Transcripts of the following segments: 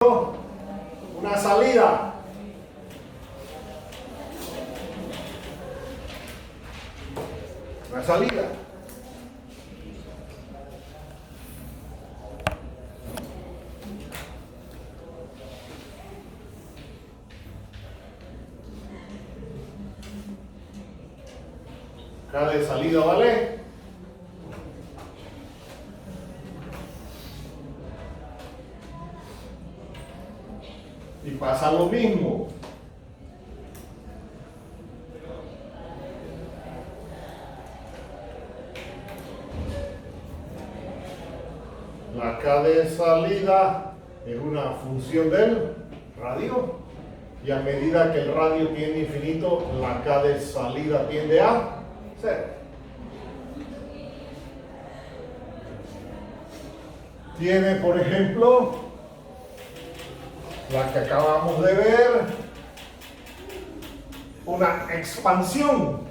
una salida. Una salida. Acá de salida, ¿vale? Y pasa lo mismo. La K de salida es una función del radio. Y a medida que el radio tiende infinito, la K de salida tiende a cero. Tiene, por ejemplo, la que acabamos de ver, una expansión.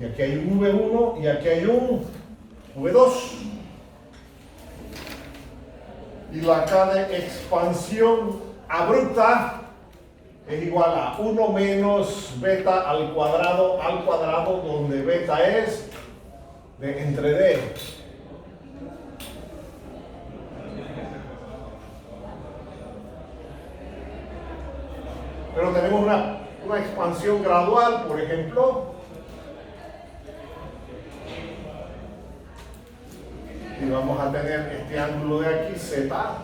Y aquí hay un V1 y aquí hay un V2. Y la K de expansión abrupta es igual a 1 menos beta al cuadrado, donde beta es de entre D. Pero tenemos una expansión gradual, por ejemplo. Y vamos a tener este ángulo de aquí, Z.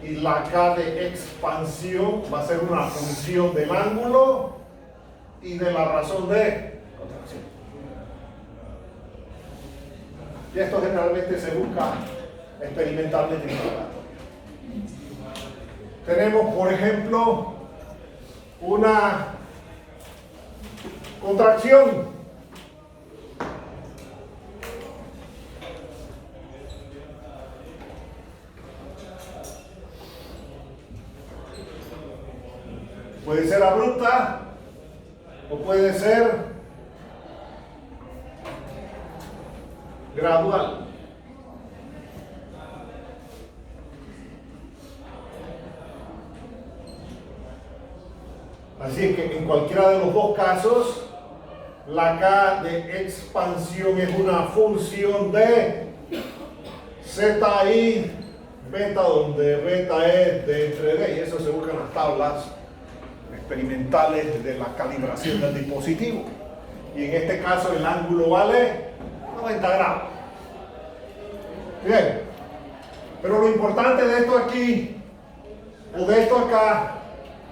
Y la K de expansión va a ser una función del ángulo y de la razón de contracción. Y esto generalmente se busca experimentalmente en el laboratorio. Tenemos, por ejemplo, una contracción. Puede ser abrupta o puede ser gradual. Así es que en cualquiera de los dos casos, la K de expansión es una función de Z y beta, donde beta es de entre D, y eso se busca en las tablas experimentales de la calibración del dispositivo. Y en este caso el ángulo vale 90 grados. Bien, pero lo importante de esto aquí, o de esto acá,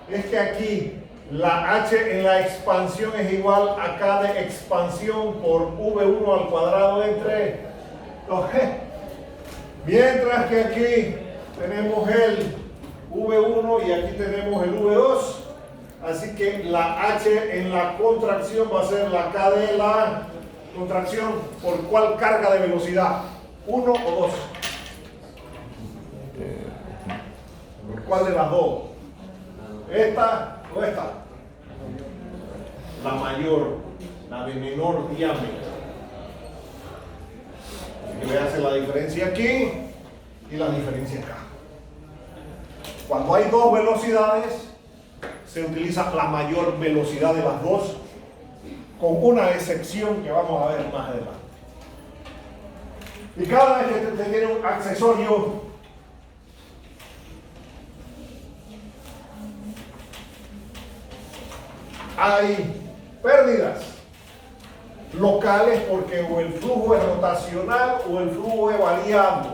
es que aquí la H en la expansión es igual a K de expansión por V1 al cuadrado entre 2G. Mientras que aquí tenemos el V1 y aquí tenemos el V2. Así que la H en la contracción va a ser la K de la contracción por cuál carga de velocidad, 1 o 2. ¿Por cuál de las dos? ¿Esta o esta? La mayor, la de menor diámetro. Así que veas la diferencia aquí y la diferencia acá. Cuando hay dos velocidades, se utiliza la mayor velocidad de las dos, con una excepción que vamos a ver más adelante. Y cada vez que te tiene un accesorio, hay pérdidas locales porque o el flujo es rotacional o el flujo es variable.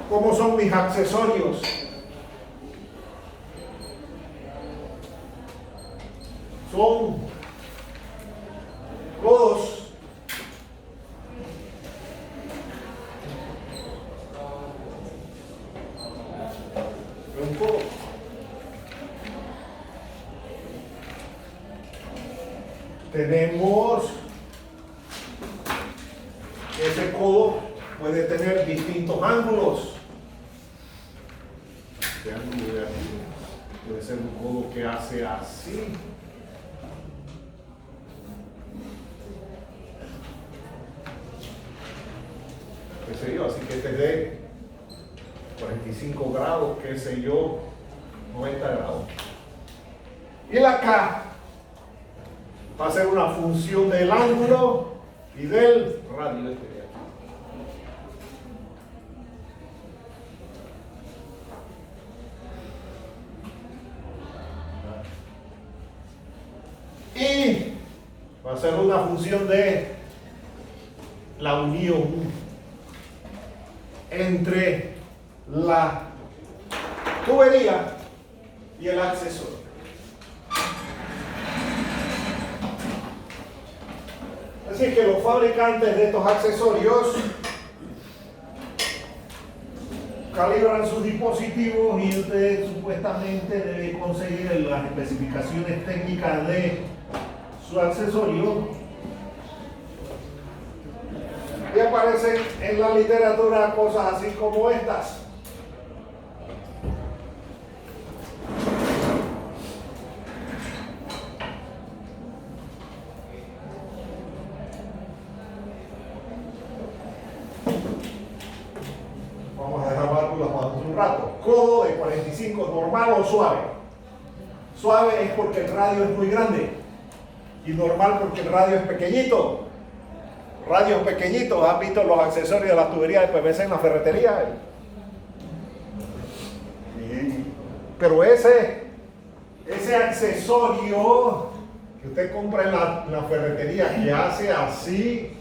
¿Cómo son mis accesorios? Son codos. Un codo. Tenemos ese codo puede tener distintos ángulos. Este ángulo de aquí puede ser un codo que hace así. qué sé yo, así que este es de 45 grados, qué sé yo, 90 grados. Y la K va a ser una función del ángulo y del radio este de aquí. Y va a ser una función de la unión entre la tubería y el accesorio. Así que los fabricantes de estos accesorios calibran sus dispositivos y usted supuestamente debe conseguir las especificaciones técnicas de su accesorio. Y aparecen en la literatura cosas así como estas. Vamos a dejar válvulas para un rato. Codo de 45, normal o suave. Suave es porque el radio es muy grande. Y normal porque el radio es pequeñito. Radios pequeñitos, ¿han visto los accesorios de las tuberías de PVC en la ferretería? Pero ese accesorio que usted compra en la ferretería que hace así,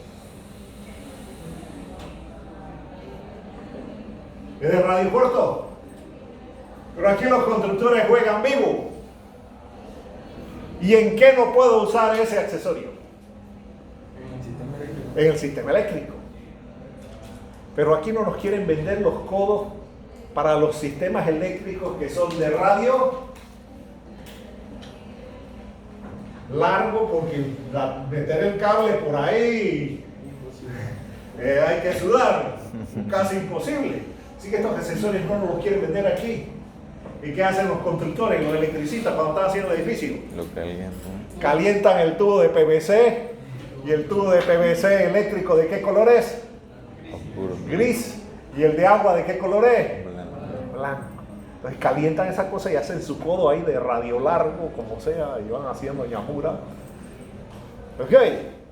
es de radio corto. Pero aquí los constructores juegan vivo. ¿Y en qué no puedo usar ese accesorio? En el sistema eléctrico. Pero aquí no nos quieren vender los codos para los sistemas eléctricos que son de radio largo, porque meter el cable por ahí hay que sudar, casi imposible. Así que estos accesorios no nos los quieren vender aquí. ¿Y qué hacen los constructores, los electricistas cuando están haciendo el edificio? Lo calientan. Calientan el tubo de PVC. ¿Y el tubo de PVC eléctrico de qué color es? Oscuro. Gris. ¿Y el de agua de qué color es? Blanco. Blanco. Entonces calientan esa cosa y hacen su codo ahí de radio largo, como sea, y van haciendo ñamura. Ok,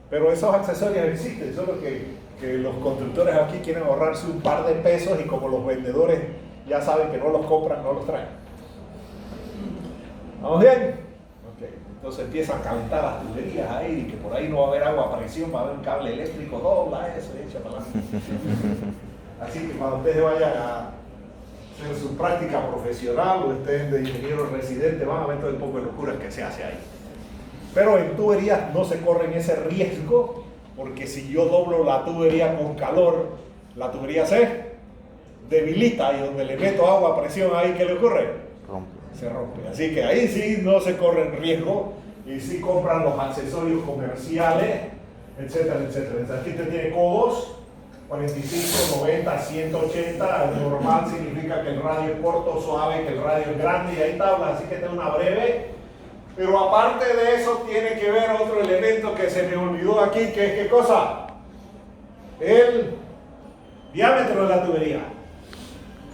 pero esos accesorios existen, solo que los constructores aquí quieren ahorrarse un par de pesos y como los vendedores ya saben que no los compran, no los traen. ¿Vamos bien? Ok, entonces empiezan a calentar las tuberías ahí, y que por ahí no va a haber agua a presión, va a haber un cable eléctrico, dobla eso y echa para adelante. Así que cuando ustedes vayan a hacer su práctica profesional o estén de ingeniero residente, van a ver todo el poco de locuras que se hace ahí. Pero en tuberías no se corren ese riesgo, porque si yo doblo la tubería con calor, la tubería se debilita y donde le meto agua a presión ahí, ¿qué le ocurre? Rompe. Se rompe. Así que ahí sí no se corren riesgo y sí compran los accesorios comerciales, etcétera, etcétera. Aquí usted tiene codos, 45, 90, 180. El normal significa que el radio es corto, suave, que el radio es grande, y hay tablas, así que esta es una breve. Pero aparte de eso tiene que ver otro elemento que se me olvidó aquí, que es ¿qué cosa? El diámetro de la tubería.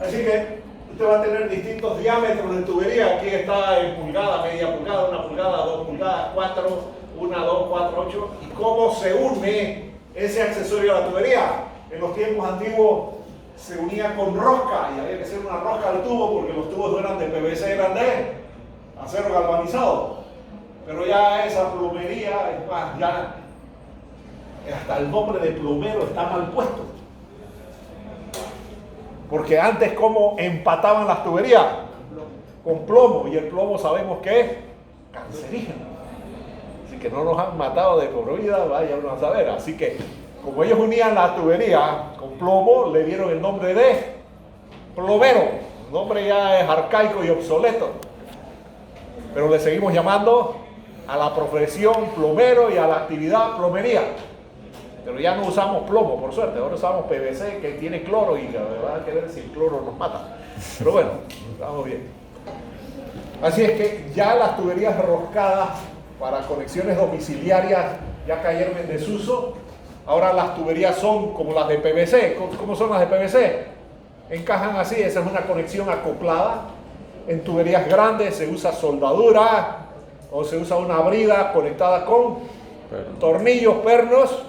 Así que usted va a tener distintos diámetros de tubería. Aquí está en pulgada, media pulgada, 1 pulgada, 2 pulgadas, 4, 1, 2, 4, 8. ¿Y cómo se une ese accesorio a la tubería? En los tiempos antiguos se unía con rosca y había que hacer una rosca al tubo porque los tubos no eran de PVC, eran de acero galvanizado. Pero ya esa plomería, es más, ya hasta el nombre de plomero está mal puesto. Porque antes, ¿cómo empataban las tuberías? Con plomo, y el plomo sabemos que es cancerígeno. Así que no nos han matado de por vida, vaya uno a saber. Así que, como ellos unían la tubería con plomo, le dieron el nombre de plomero. El nombre ya es arcaico y obsoleto. Pero le seguimos llamando a la profesión plomero y a la actividad plomería. Pero ya no usamos plomo, por suerte. Ahora usamos PVC que tiene cloro y la verdad hay que ver si el cloro nos mata. Pero bueno, estamos bien. Así es que ya las tuberías roscadas para conexiones domiciliarias ya cayeron en desuso. Ahora las tuberías son como las de PVC. ¿Cómo son las de PVC? Encajan así, esa es una conexión acoplada. En tuberías grandes se usa soldadura o se usa una brida conectada con tornillos, pernos.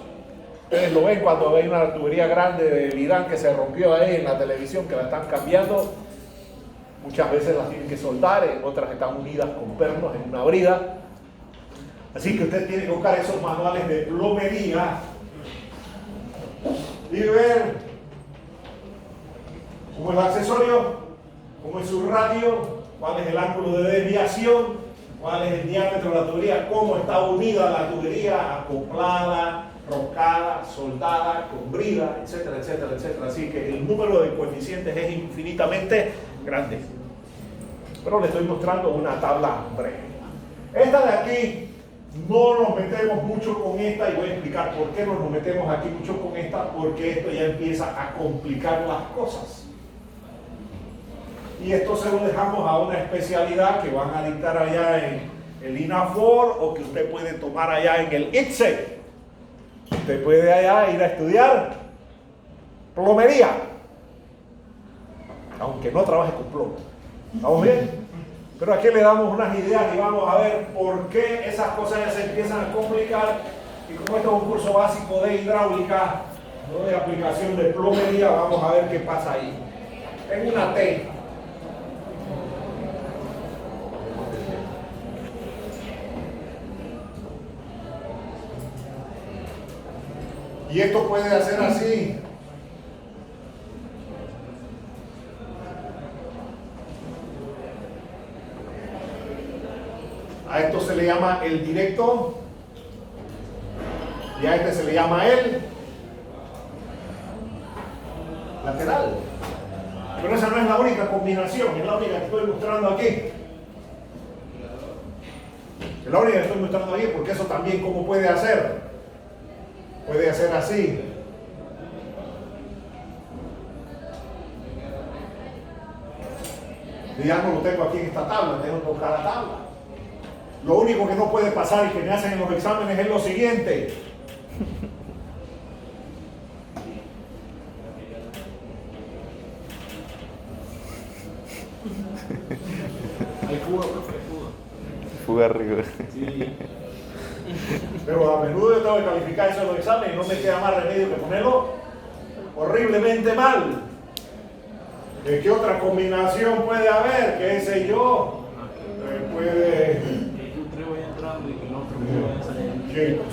Ustedes lo ven cuando hay una tubería grande de Lidán que se rompió ahí en la televisión, que la están cambiando. Muchas veces las tienen que soldar, en otras están unidas con pernos en una brida. Así que usted tiene que buscar esos manuales de plomería y ver cómo es el accesorio, cómo es su radio, cuál es el ángulo de desviación, cuál es el diámetro de la tubería, cómo está unida la tubería, acoplada, rocada, soldada, con brida, etcétera, etcétera, etcétera. Así que el número de coeficientes es infinitamente grande. Pero le estoy mostrando una tabla breve. Esta de aquí, no nos metemos mucho con esta y voy a explicar por qué no nos metemos aquí mucho con esta, porque esto ya empieza a complicar las cosas. Y esto se lo dejamos a una especialidad que van a dictar allá en el INAFOR o que usted puede tomar allá en el ITSE. Usted puede allá ir a estudiar plomería, aunque no trabaje con plomo. ¿Estamos bien? Pero aquí le damos unas ideas y vamos a ver por qué esas cosas ya se empiezan a complicar. Y como esto es un curso básico de hidráulica, no de aplicación de plomería, vamos a ver qué pasa ahí. Tengo una T. Y esto puede hacer así. A esto se le llama el directo y a este se le llama el lateral. Pero esa no es la única combinación, es la única que estoy mostrando aquí. Es la única que estoy mostrando aquí porque eso también cómo puede hacer. Puede hacer así. Y ya no lo tengo aquí en esta tabla, tengo que buscar la tabla. Lo único que no puede pasar y que me hacen en los exámenes es lo siguiente. Hay fuga, fuga arriba. Sí. Pero a menudo yo tengo que calificar eso en los exámenes y no me queda más remedio que ponerlo horriblemente mal. ¿De qué otra combinación puede haber? ¿Qué sé yo? Puede...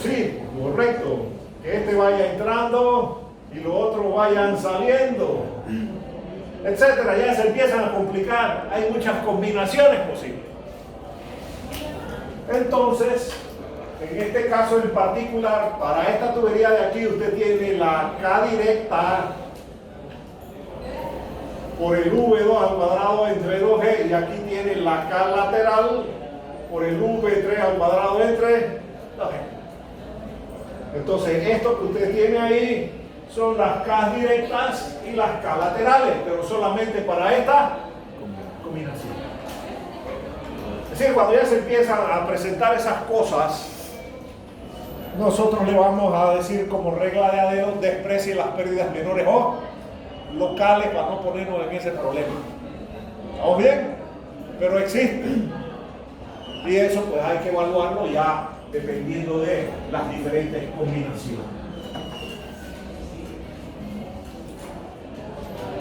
Sí, correcto. Que este vaya entrando y los otros vayan saliendo, etcétera. Ya se empiezan a complicar. Hay muchas combinaciones posibles. Entonces, en este caso en particular, para esta tubería de aquí, usted tiene la K directa por el V2 al cuadrado entre 2G y aquí tiene la K lateral por el V3 al cuadrado entre 2G. Entonces, esto que usted tiene ahí son las K directas y las K laterales, pero solamente para esta combinación. Es decir, cuando ya se empiezan a presentar esas cosas, nosotros le vamos a decir como regla de adeo, desprecie las pérdidas menores o locales para no ponernos en ese problema. ¿Estamos bien? Pero existen. Y eso pues hay que evaluarlo ya dependiendo de las diferentes combinaciones.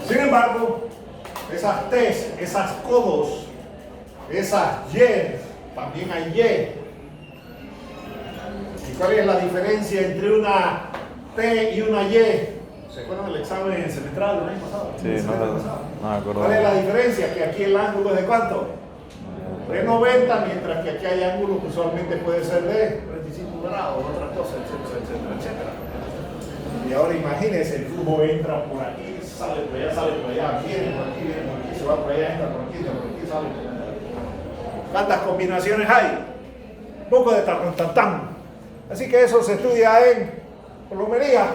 Sin embargo, esas T's, esas codos, esas Y, también hay Y. ¿Y cuál es la diferencia entre una T y una Y? ¿Se acuerdan del examen semestral del año pasado? Sí, no me acuerdo. ¿Cuál es la diferencia? Que aquí el ángulo es de ¿cuánto? De 90, mientras que aquí hay ángulos que usualmente puede ser de 35 grados, otras cosas, etcétera, etcétera, etcétera. Y ahora imagínense, el flujo entra por aquí, sale por allá, viene por aquí, se va por allá, entra por aquí, sale por allá. ¿Cuántas combinaciones hay? Un poco de tan. Así que eso se estudia en plomería.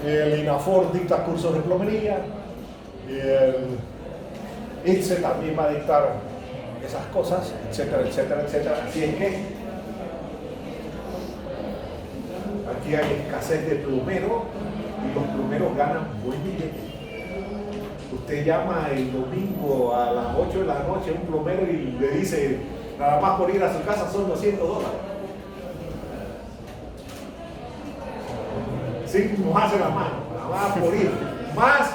El INAFOR dicta cursos de plomería. Y el ITSE también va a dictar esas cosas, etcétera, etcétera, etcétera. Así es que aquí hay escasez de plomeros y los plomeros ganan buen billete. Usted llama el domingo a las 8 de la noche a un plomero y le dice, nada más por ir a su casa son $200. Sin mojarse las manos, nada más por ir. Más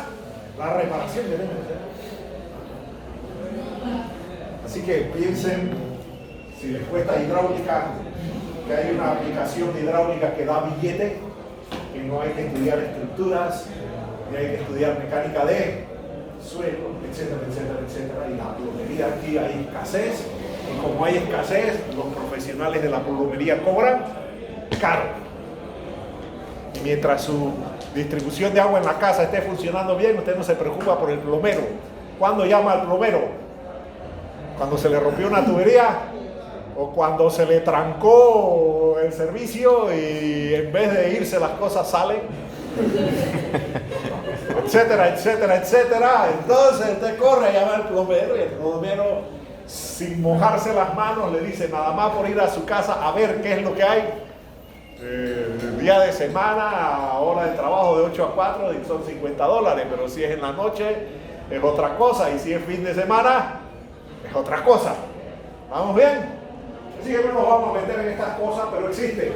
la reparación de lentes. Así que piensen, si les cuesta hidráulica, que hay una aplicación de hidráulica que da billete, que no hay que estudiar estructuras, ni hay que estudiar mecánica de suelo, etcétera, etcétera, etcétera. Y la plomería aquí hay escasez, y como hay escasez, los profesionales de la plomería cobran caro. Y mientras su distribución de agua en la casa esté funcionando bien, usted no se preocupa por el plomero. ¿Cuándo llama al plomero? Cuando se le rompió una tubería o cuando se le trancó el servicio y en vez de irse las cosas salen, etcétera, etcétera, etcétera. Entonces usted corre a llamar al plomero y el plomero, sin mojarse las manos, le dice, nada más por ir a su casa a ver qué es lo que hay. Día de semana, hora de trabajo de 8 a 4 y son $50, pero si es en la noche es otra cosa, y si es fin de semana es otra cosa. ¿Vamos bien? Así que no nos vamos a meter en estas cosas, pero existe.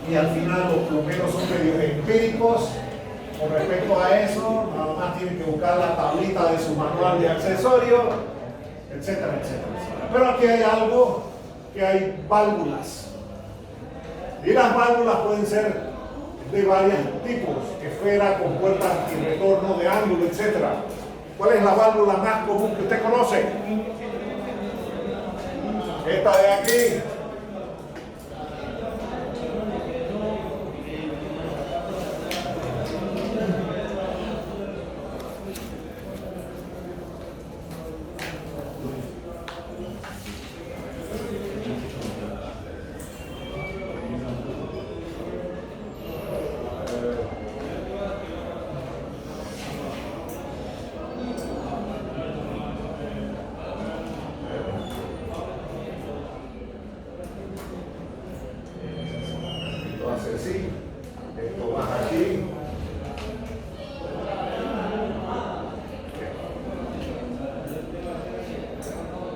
Y al final los plomeros son medio empíricos con respecto a eso. Nada más tienen que buscar la tablita de su manual de accesorios, etcétera, etcétera, etcétera. Pero aquí hay algo, que hay válvulas. Y las válvulas pueden ser de varios tipos, esfera, con puertas y retorno de ángulo, etcétera. ¿Cuál es la válvula más común que usted conoce? Esta de aquí. Así, esto baja aquí.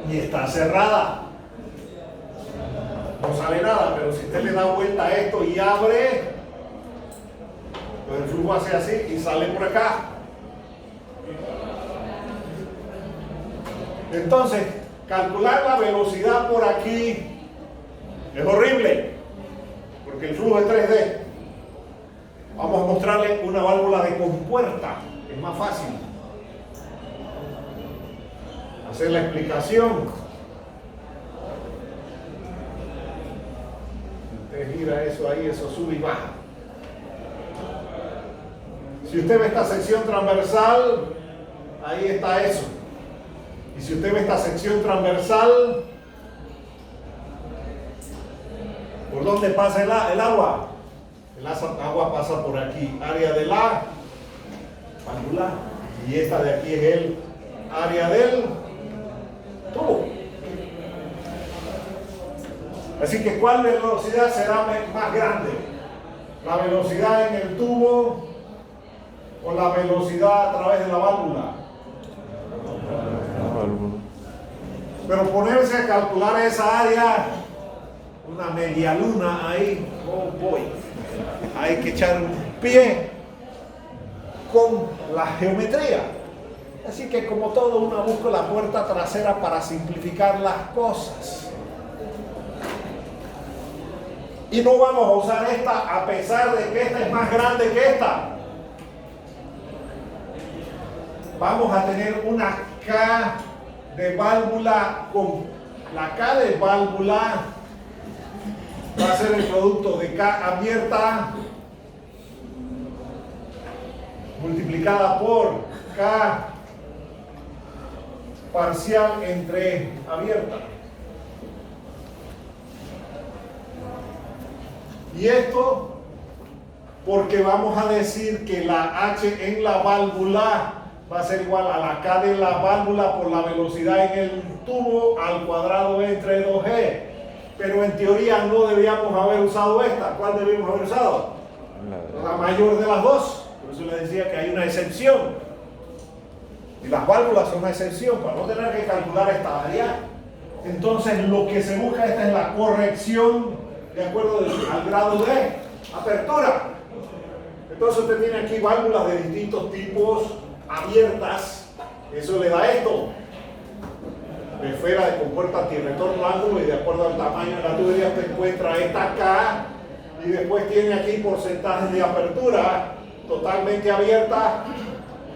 Y está cerrada. No sale nada, pero si usted le da vuelta a esto y abre, pues el flujo hace así y sale por acá. Entonces, calcular la velocidad por aquí es horrible, porque el flujo es 3D. Vamos a mostrarle una válvula de compuerta, es más fácil hacer la explicación. Usted gira eso ahí, eso sube y baja. Si usted ve esta sección transversal, ahí está eso. Y si usted ve esta sección transversal, ¿por dónde pasa el agua? El agua pasa por aquí, área de la válvula, y esta de aquí es el área del tubo. Así que ¿cuál velocidad será más grande? ¿La velocidad en el tubo o la velocidad a través de la válvula? Pero ponerse a calcular esa área, una media luna ahí, oh boy, hay que echar un pie con la geometría. Así que como todo, uno busca la puerta trasera para simplificar las cosas. Y no vamos a usar esta a pesar de que esta es más grande que esta. Vamos a tener una K de válvula con la K de válvula va a ser el producto de K abierta multiplicada por K parcial entre abierta. Y esto porque vamos a decir que la H en la válvula va a ser igual a la K de la válvula por la velocidad en el tubo al cuadrado entre 2G. pero en teoría no debíamos haber usado esta. ¿Cuál debimos haber usado? La mayor de las dos. Por eso les decía que hay una excepción. Y las válvulas son una excepción para no tener que calcular esta área. Entonces lo que se busca esta es la corrección de acuerdo al grado de apertura. Entonces usted tiene aquí válvulas de distintos tipos abiertas. Eso le da esto. De esfera de compuerta antirretorno ángulo, y de acuerdo al tamaño de la tubería usted encuentra esta acá, y después tiene aquí porcentajes de apertura totalmente abierta,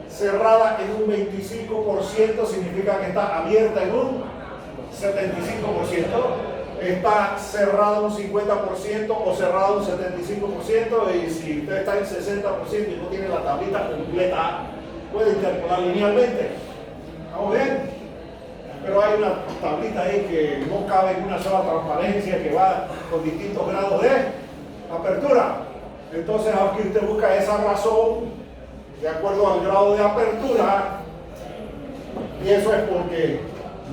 cerrada en un 25%, significa que está abierta en un 75%, está cerrada un 50% o cerrada un 75%, y si usted está en 60% y no tiene la tablita completa, puede interpolar linealmente. ¿Estamos bien? Pero hay una tablita ahí que no cabe en una sola transparencia, que va con distintos grados de apertura. Entonces aquí usted busca esa razón de acuerdo al grado de apertura, y eso es porque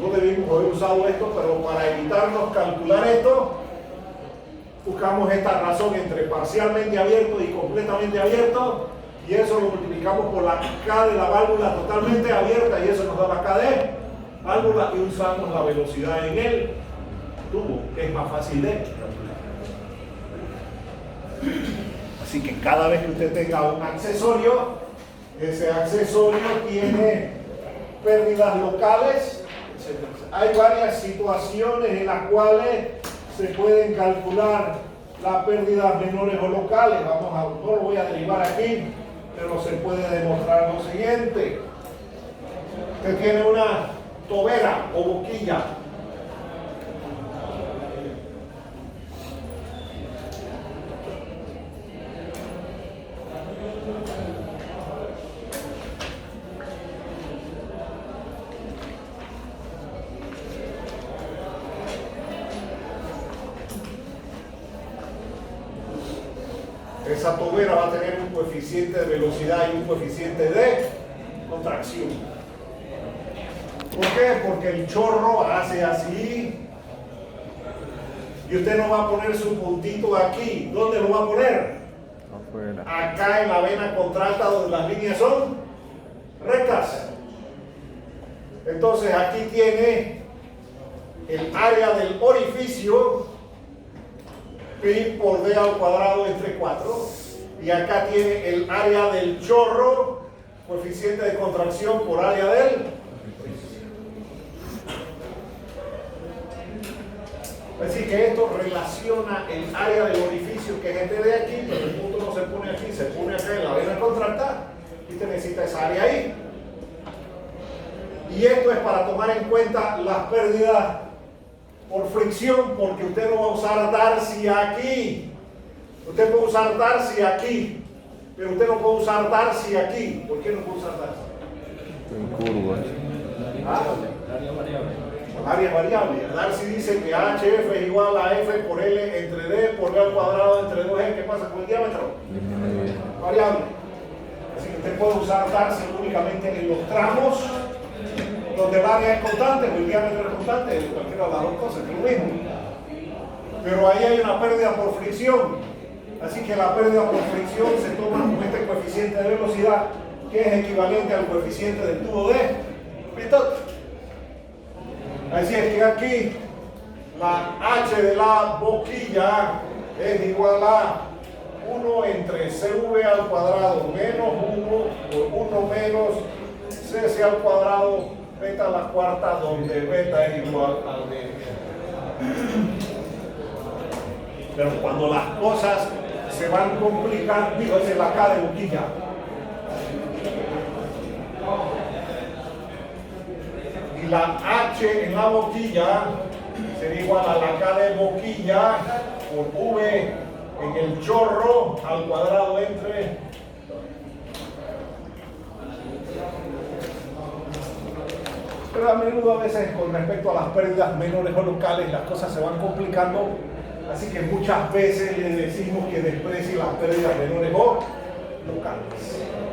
no debimos haber usado esto, pero para evitarnos calcular esto, buscamos esta razón entre parcialmente abierto y completamente abierto, y eso lo multiplicamos por la K de la válvula totalmente abierta, y eso nos da la K de válvula, y usamos la velocidad en el tubo, que es más fácil de calcular. Así que cada vez que usted tenga un accesorio, ese accesorio tiene pérdidas locales, etc. Hay varias situaciones en las cuales se pueden calcular las pérdidas menores o locales. No lo voy a derivar aquí, pero se puede demostrar lo siguiente. Usted tiene una tobera o boquilla. Esa tobera va a tener un coeficiente de velocidad y un coeficiente de contracción. ¿Por qué? Porque el chorro hace así, y usted no va a poner su puntito aquí. ¿Dónde lo va a poner? Afuera. Acá en la vena contracta, donde las líneas son rectas. Entonces aquí tiene el área del orificio, pi por d al cuadrado entre 4, y acá tiene el área del chorro, coeficiente de contracción por área del. Así que esto relaciona el área del orificio, que es este de aquí, pero el punto no se pone aquí, se pone acá en la vena contracta, y usted necesita esa área ahí. Y esto es para tomar en cuenta las pérdidas por fricción, porque usted no va a usar Darcy aquí. Usted puede usar Darcy aquí, pero usted no puede usar Darcy aquí. ¿Por qué no puede usar Darcy? En curvas. ¿Ah? Área variable. Darcy dice que HF es igual a F por L entre D por D al cuadrado entre 2E. ¿Qué pasa con el diámetro? Variable. Así que usted puede usar Darcy únicamente en los tramos donde el área es constante o el diámetro es constante, cualquiera de las dos cosas, es lo mismo. Pero ahí hay una pérdida por fricción. Así que la pérdida por fricción se toma con este coeficiente de velocidad, que es equivalente al coeficiente del tubo de Pitot. Así es que aquí la H de la boquilla es igual a 1 entre CV al cuadrado menos 1 por 1 menos CC al cuadrado beta a la cuarta, donde beta es igual al D. Pero cuando las cosas se van complicando, digo, esa es la K de boquilla. Y la H en la boquilla sería igual a la K de boquilla por V en el chorro al cuadrado entre. Pero a menudo, a veces, con respecto a las pérdidas menores o locales, las cosas se van complicando. Así que muchas veces le decimos que desprecie las pérdidas menores o locales.